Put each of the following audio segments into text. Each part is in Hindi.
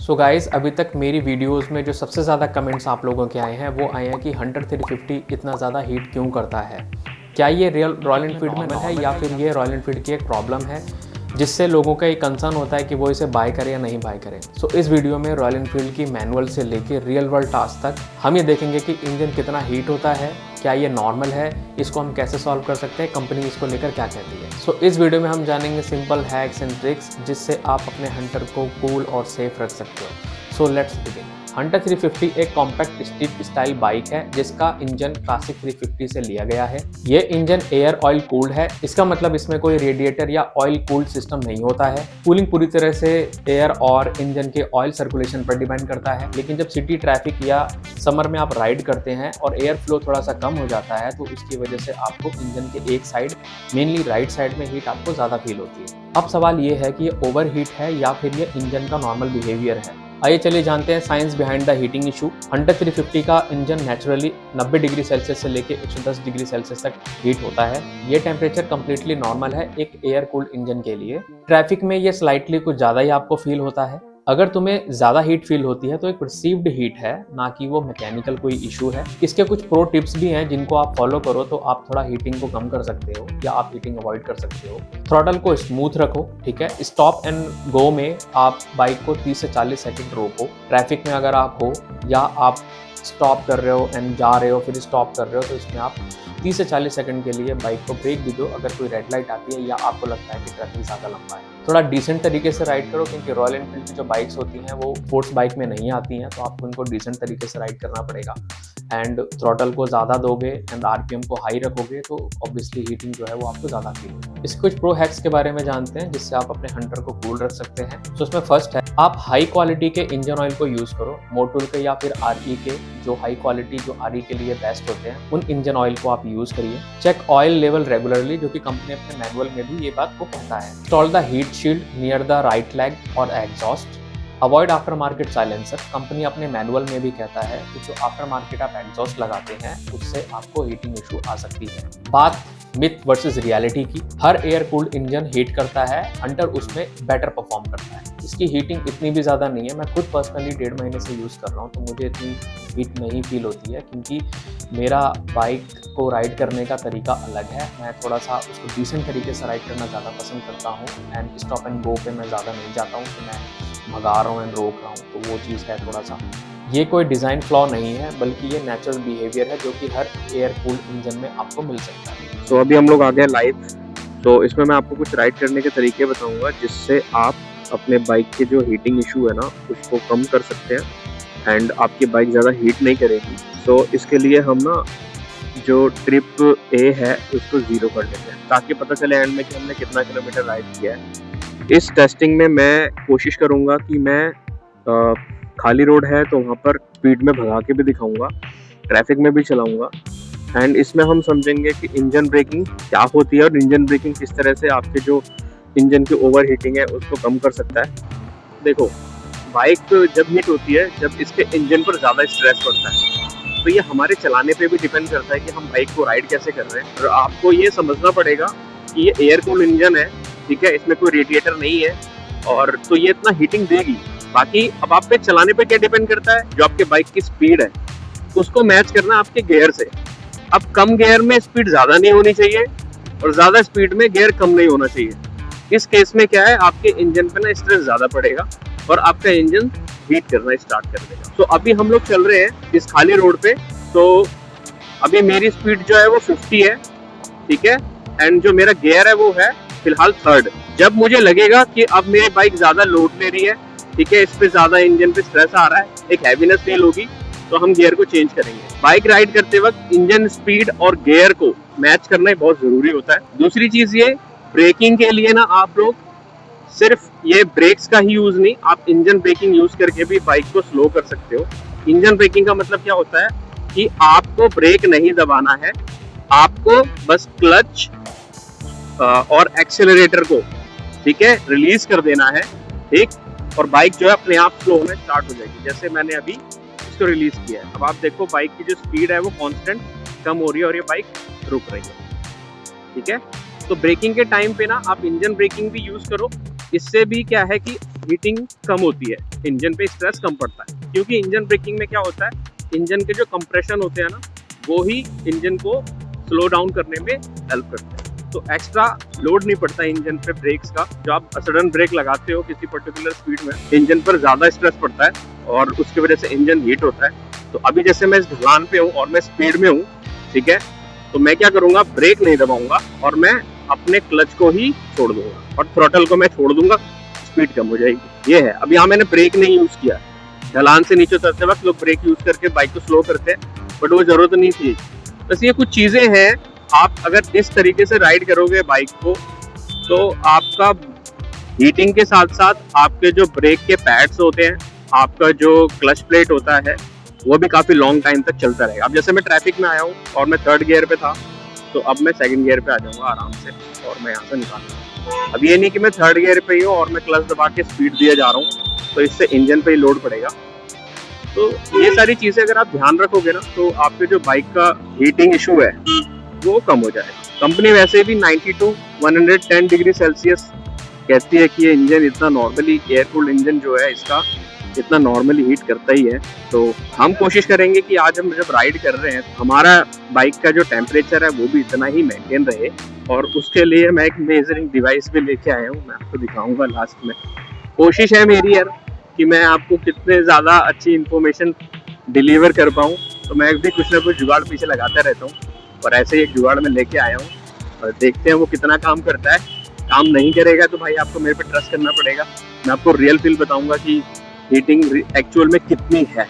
सो गाइस, अभी तक मेरी वीडियोस में जो सबसे ज़्यादा कमेंट्स आप लोगों के आए हैं वो आए हैं कि हंटर 350 इतना ज़्यादा हीट क्यों करता है। क्या ये रॉयल एनफील्ड में नॉर्मल है या फिर ये रॉयल एनफील्ड की एक प्रॉब्लम है जिससे लोगों का एक कंसर्न होता है कि वो इसे बाय करें या नहीं बाय करें। सो इस वीडियो में रॉयल एनफील्ड की मैनुअल से लेकर रियल वर्ल्ड टास्क तक हम ये देखेंगे कि इंजन कितना हीट होता है, क्या ये नॉर्मल है, इसको हम कैसे सॉल्व कर सकते हैं, कंपनी इसको लेकर क्या कहती है। सो इस वीडियो में हम जानेंगे सिंपल हैक्स एंड ट्रिक्स जिससे आप अपने हंटर को कूल और सेफ रख सकते हो। So let's begin. हंटर 350 एक कॉम्पैक्ट स्ट्रीट स्टाइल बाइक है जिसका इंजन क्लासिक 350 से लिया गया है। ये इंजन एयर ऑयल कूल्ड है। इसका मतलब इसमें कोई रेडिएटर या ऑयल कूल्ड सिस्टम नहीं होता है। कूलिंग पूरी तरह से एयर और इंजन के ऑयल सर्कुलेशन पर डिपेंड करता है। लेकिन जब सिटी ट्रैफिक या समर में आप राइड करते हैं और एयर फ्लो थोड़ा सा कम हो जाता है तो उसकी वजह से आपको इंजन के एक साइड, मेनली राइट साइड में हीट आपको ज़्यादा फील होती है। अब सवाल ये है कि ये ओवर हीट है या फिर ये इंजन का नॉर्मल बिहेवियर है। आइए चलिए जानते हैं science behind the heating issue. Hunter 350 का इंजन नेचुरली 90 डिग्री सेल्सियस से लेकर 110 डिग्री सेल्सियस तक हीट होता है। ये टेम्परेचर कंप्लीटली नॉर्मल है एक एयर कूल्ड इंजन के लिए। ट्रैफिक में ये स्लाइटली कुछ ज़्यादा ही आपको फील होता है। अगर तुम्हें ज़्यादा हीट फील होती है तो एक परसीव्ड हीट है, ना कि वो मैकेनिकल कोई इशू है। इसके कुछ प्रो टिप्स भी हैं जिनको आप फॉलो करो तो आप थोड़ा हीटिंग को कम कर सकते हो या आप हीटिंग अवॉइड कर सकते हो। थ्रॉटल को स्मूथ रखो, ठीक है। स्टॉप एंड गो में आप बाइक को 30 से 40 सेकंड रोको। ट्रैफिक में अगर आप हो या आप स्टॉप कर रहे हो एंड जा रहे हो फिर स्टॉप कर रहे हो तो इसमें आप 30 से 40 सेकंड के लिए बाइक को ब्रेक भी दो अगर कोई रेड लाइट आती है या आपको लगता है कि ट्रैफिक ज़्यादा लंबा है। थोड़ा डिसेंट तरीके से राइड करो क्योंकि रॉयल एनफील्ड की जो बाइक्स होती हैं वो स्पोर्ट्स बाइक में नहीं आती हैं, तो आपको इनको डिसेंट तरीके से राइड करना पड़ेगा। एंड थ्रॉटल को ज़्यादा दोगे एंड आरपीएम को हाई रखोगे तो ऑब्वियसली हीटिंग जो है वो आपको ज़्यादा फील होगी। इसके कुछ प्रो हैक्स के बारे में जानते हैं जिससे आप अपने हंटर को कूल रख सकते हैं। तो उसमें फर्स्ट है, आप हाई क्वालिटी के इंजन ऑयल को यूज़ करो। मोटूल के या फिर आरई के जो हाई क्वालिटी जो आरई के लिए बेस्ट होते हैं उन इंजन ऑयल को आप यूज़ करिए। चेक ऑयल लेवल रेगुलरली, जो कि कंपनी अपने मैनुअल में भी ये बात को कहता है। Install the heat shield near the right leg और exhaust. Avoid aftermarket silencer. Company अपने मैनुअल में भी कहता है कि जो आफ्टर मार्केट आप एग्जॉस्ट लगाते हैं उससे आपको हीटिंग इशू आ सकती है। बात मिथ वर्सेस रियलिटी की। हर एयर कूल्ड इंजन हीट करता है, हंटर उसमें बेटर परफॉर्म करता है। इसकी हीटिंग इतनी भी ज़्यादा नहीं है। मैं खुद पर्सनली 1.5 महीने से यूज़ कर रहा हूँ तो मुझे इतनी हीट नहीं फील होती है क्योंकि मेरा बाइक को राइड करने का तरीका अलग है। मैं थोड़ा सा उसको डिसेंट तरीके से राइड करना ज़्यादा पसंद करता हूँ एंड स्टॉप एंड गो पे मैं ज़्यादा नहीं जाता हूँ कि मैं भगा रहा हूँ एंड रोक रहा हूँ, तो वो चीज़ है थोड़ा सा। ये कोई डिज़ाइन फ्लॉ नहीं है बल्कि ये नेचुरल बिहेवियर है जो कि हर एयर कूल्ड इंजन में आपको मिल सकता है। तो अभी हम लोग आ गए लाइव। तो इसमें मैं आपको कुछ राइड करने के तरीके बताऊंगा जिससे आप अपने बाइक के जो हीटिंग इशू है ना उसको कम कर सकते हैं एंड आपकी बाइक ज़्यादा हीट नहीं करेगी। तो इसके लिए हम ना जो ट्रिप ए है उसको 0 कर लेते हैं ताकि पता चले एंड में कि हमने कितना किलोमीटर राइड किया है। इस टेस्टिंग में मैं कोशिश करूँगा कि मैं खाली रोड है तो वहाँ पर स्पीड में भगा के भी दिखाऊँगा, ट्रैफिक में भी चलाऊँगा एंड इसमें हम समझेंगे कि इंजन ब्रेकिंग क्या होती है और इंजन ब्रेकिंग किस तरह से आपके जो इंजन की ओवर हीटिंग है उसको कम कर सकता है। देखो, बाइक जब हीट होती है जब इसके इंजन पर ज़्यादा स्ट्रेस पड़ता है, तो ये हमारे चलाने पे भी डिपेंड करता है कि हम बाइक को राइड कैसे कर रहे हैं। और आपको ये समझना पड़ेगा कि ये एयर कूल्ड इंजन है, ठीक है, इसमें कोई रेडिएटर नहीं है और तो ये इतना हीटिंग देगी। बाकी अब आप पे चलाने पे क्या डिपेंड करता है, जो आपके बाइक की स्पीड है उसको मैच करना आपके गियर से। अब कम गियर में स्पीड ज़्यादा नहीं होनी चाहिए और ज़्यादा स्पीड में गियर कम नहीं होना चाहिए। इस केस में क्या है, आपके इंजन पे ना स्ट्रेस ज़्यादा पड़ेगा और आपका इंजन हीट करना स्टार्ट कर देगा। तो अभी हम लोग चल रहे हैं इस खाली रोड पे। तो अभी मेरी स्पीड जो है वो 50 है, ठीक है, एंड जो मेरा गियर है वो है फिलहाल 3rd। जब मुझे लगेगा कि अब मेरी बाइक ज़्यादा लोड ले रही है, ठीक है, इस पे ज़्यादा इंजन पे स्ट्रेस आ रहा है, एक हैवीनेस फील होगी, तो हम गियर को चेंज करेंगे। बाइक राइड करते वक्त इंजन स्पीड और गियर को मैच करना बहुत जरूरी होता है। दूसरी चीज ये, ब्रेकिंग के लिए ना आप लोग सिर्फ ये ब्रेक्स का ही यूज नहीं, आप इंजन ब्रेकिंग यूज करके भी बाइक को स्लो कर सकते हो। इंजन ब्रेकिंग का मतलब क्या होता है कि आपको ब्रेक नहीं दबाना है, आपको बस क्लच और एक्सेलरेटर को, ठीक है, रिलीज कर देना है, ठीक, और बाइक जो है अपने आप स्लो होना स्टार्ट हो जाएगी। जैसे मैंने अभी इसको रिलीज किया है, अब आप देखो बाइक की जो स्पीड है वो कांस्टेंट कम हो रही है और ये बाइक रुक रही है, ठीक है। तो ब्रेकिंग के टाइम पे ना आप इंजन ब्रेकिंग भी यूज करो, इससे भी क्या है कि हीटिंग कम होती है, इंजन पे स्ट्रेस कम पड़ता है, क्योंकि इंजन ब्रेकिंग में क्या होता है, इंजन के जो कंप्रेशन होते हैं ना, वो ही इंजन को स्लो डाउन करने में हेल्प करते हैं। तो एक्स्ट्रा लोड नहीं पड़ता इंजन पे ब्रेक्स का। जो आप सडन ब्रेक लगाते हो किसी पर्टिकुलर स्पीड में, इंजन पर ज़्यादा स्ट्रेस पड़ता है और उसकी वजह से इंजन हीट होता है। तो अभी जैसे मैं इस ढलान पे हूँ और मैं स्पीड में हूँ, ठीक है, तो मैं क्या करूँगा, ब्रेक नहीं दबाऊंगा और मैं अपने क्लच को ही छोड़ दूंगा और थ्रोटल को मैं छोड़ दूंगा, स्पीड कम हो जाएगी। ये है। अब यहाँ मैंने ब्रेक नहीं यूज़ किया। ढलान से नीचे उतरते वक्त लोग ब्रेक यूज़ करके बाइक को स्लो करते हैं, बट वो ज़रूरत नहीं थी। बस ये कुछ चीज़ें हैं, आप अगर इस तरीके से राइड करोगे बाइक को, तो आपका हीटिंग के साथ साथ आपके जो ब्रेक के पैड्स होते हैं, आपका जो क्लच प्लेट होता है, वो भी काफ़ी लॉन्ग टाइम तक चलता रहेगा। अब जैसे मैं ट्रैफिक में आया हूँ और मैं 3rd गियर पे था, तो अब मैं 2nd गियर पे आ जाऊँगा आराम से और मैं यहाँ से निकालूंगा। अब ये नहीं कि मैं 3rd गियर पे ही हूँ और मैं क्लच दबा के स्पीड दिए जा रहा हूँ, तो इससे इंजन पे ही लोड पड़ेगा। तो ये सारी चीज़ें अगर आप ध्यान रखोगे ना, तो आपके जो बाइक का हीटिंग इशू है वो कम हो जाएगा। कंपनी वैसे भी 90 to 110 डिग्री सेल्सियस कहती है कि ये इंजन इतना नॉर्मली, एयर कूल्ड इंजन जो है इसका इतना नॉर्मली हीट करता ही है। तो हम कोशिश करेंगे कि आज हम जब राइड कर रहे हैं तो हमारा बाइक का जो टेम्परेचर है वो भी इतना ही मेंटेन रहे, और उसके लिए मैं एक मेजरिंग डिवाइस भी लेके आया हूँ, मैं आपको दिखाऊंगा लास्ट में। कोशिश है मेरी यार कि मैं आपको कितने ज़्यादा अच्छी इन्फॉर्मेशन डिलीवर कर पाऊँ, तो मैं भी कुछ ना कुछ जुगाड़ पीछे लगाता रहता हूँ, और ऐसे ही एक जुगाड़ में लेके आया हूँ और देखते हैं वो कितना काम करता है। काम नहीं करेगा तो भाई आपको मेरे पे ट्रस्ट करना पड़ेगा। मैं आपको रियल फील बताऊंगा कि हीटिंग एक्चुअल में कितनी है।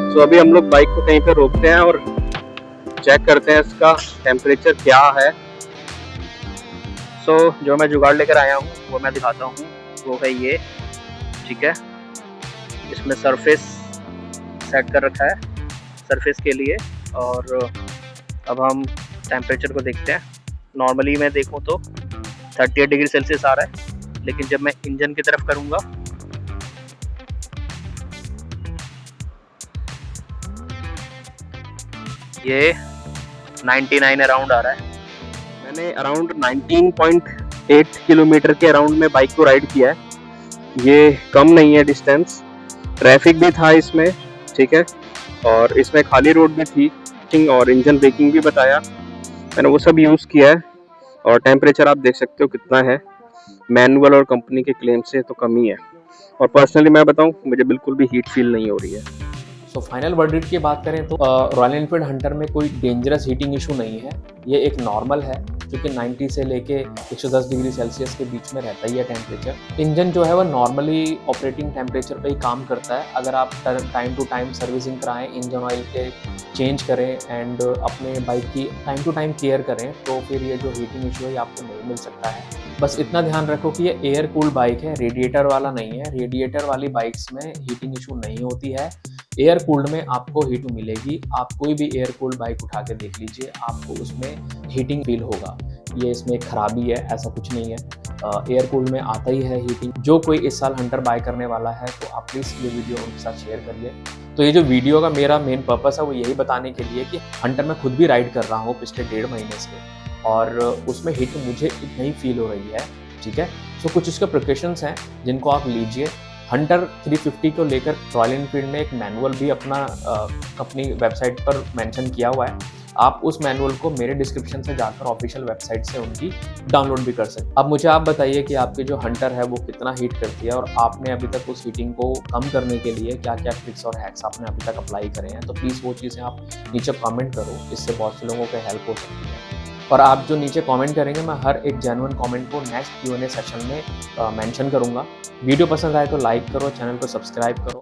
तो अभी हम लोग बाइक को कहीं पे रोकते हैं और चेक करते हैं इसका टेम्परेचर क्या है। सो जो मैं जुगाड़ लेकर आया हूँ वो मैं दिखाता हूँ, वो है ये, ठीक है। इसमें सरफेस सेट कर रखा है सरफेस के लिए, और अब हम टेम्परेचर को देखते हैं। नॉर्मली मैं देखूँ तो 38 डिग्री सेल्सियस आ रहा है, लेकिन जब मैं इंजन की तरफ करूँगा ये 99 अराउंड आ रहा है। मैंने अराउंड 19.8 किलोमीटर के अराउंड में बाइक को राइड किया है। ये कम नहीं है डिस्टेंस। ट्रैफिक भी था इसमें, ठीक है, और इसमें खाली रोड भी थी और इंजन ब्रेकिंग भी बताया मैंने, वो सब यूज़ किया है। और टेम्परेचर आप देख सकते हो कितना है, मैनुअल और कंपनी के क्लेम से तो कम ही है। और पर्सनली मैं बताऊं, मुझे बिल्कुल भी हीट फील नहीं हो रही है। तो फाइनल वर्डिक्ट की बात करें तो रॉयल एनफील्ड हंटर में कोई डेंजरस हीटिंग इशू नहीं है। ये एक नॉर्मल है, जो कि 90 से लेके 110 डिग्री सेल्सियस के बीच में रहता ही है टेम्परेचर। इंजन जो है वो नॉर्मली ऑपरेटिंग टेम्परेचर पे ही काम करता है। अगर आप टाइम टू टाइम सर्विसिंग कराएं, इंजन ऑयल के चेंज करें एंड अपने बाइक की टाइम टू टाइम केयर करें, तो फिर ये जो हीटिंग इशू है आपको नहीं मिल सकता है। बस इतना ध्यान रखो कि ये एयर कूल्ड बाइक है, रेडिएटर वाला नहीं है। रेडिएटर वाली बाइक्स में हीटिंग इशू नहीं होती है। एयर कूल्ड में आपको हीट मिलेगी। आप कोई भी एयर कूल्ड बाइक उठा के देख लीजिए, आपको उसमें हीटिंग फील होगा। ये इसमें एक खराबी है, ऐसा कुछ नहीं है। एयर कूल्ड में आता ही है हीटिंग। जो कोई इस साल हंटर बाय करने वाला है तो आप प्लीज़ ये वीडियो उनके साथ शेयर करिए। तो ये जो वीडियो का मेरा मेन पर्पस है वो यही बताने के लिए कि हंटर में खुद भी राइड कर रहा हूँ पिछले 1.5 महीने से, और उसमें हीट मुझे इतनी फील हो रही है, ठीक है। सो कुछ इसके प्रिकॉशंस हैं जिनको आप लीजिए। हंटर 350 को लेकर रॉयल एनफील्ड ने एक मैनुअल भी अपनी वेबसाइट पर मेंशन किया हुआ है। आप उस मैनुअल को मेरे डिस्क्रिप्शन से जाकर ऑफिशियल वेबसाइट से उनकी डाउनलोड भी कर सकते हैं। अब मुझे आप बताइए कि आपकी जो हंटर है वो कितना हीट करती है और आपने अभी तक उस हीटिंग को कम करने के लिए क्या-क्या ट्रिक्स और हैक्स आपने अभी तक अप्लाई करे हैं। तो प्लीज़ वो चीज़ें आप नीचे कमेंट करो, इससे बहुत से लोगों को हेल्प हो सकती है। और आप जो नीचे कमेंट करेंगे, मैं हर एक जेन्युइन कमेंट को नेक्स्ट Q&A सेशन में मेंशन करूँगा। वीडियो पसंद आए तो लाइक करो, चैनल को सब्सक्राइब करो।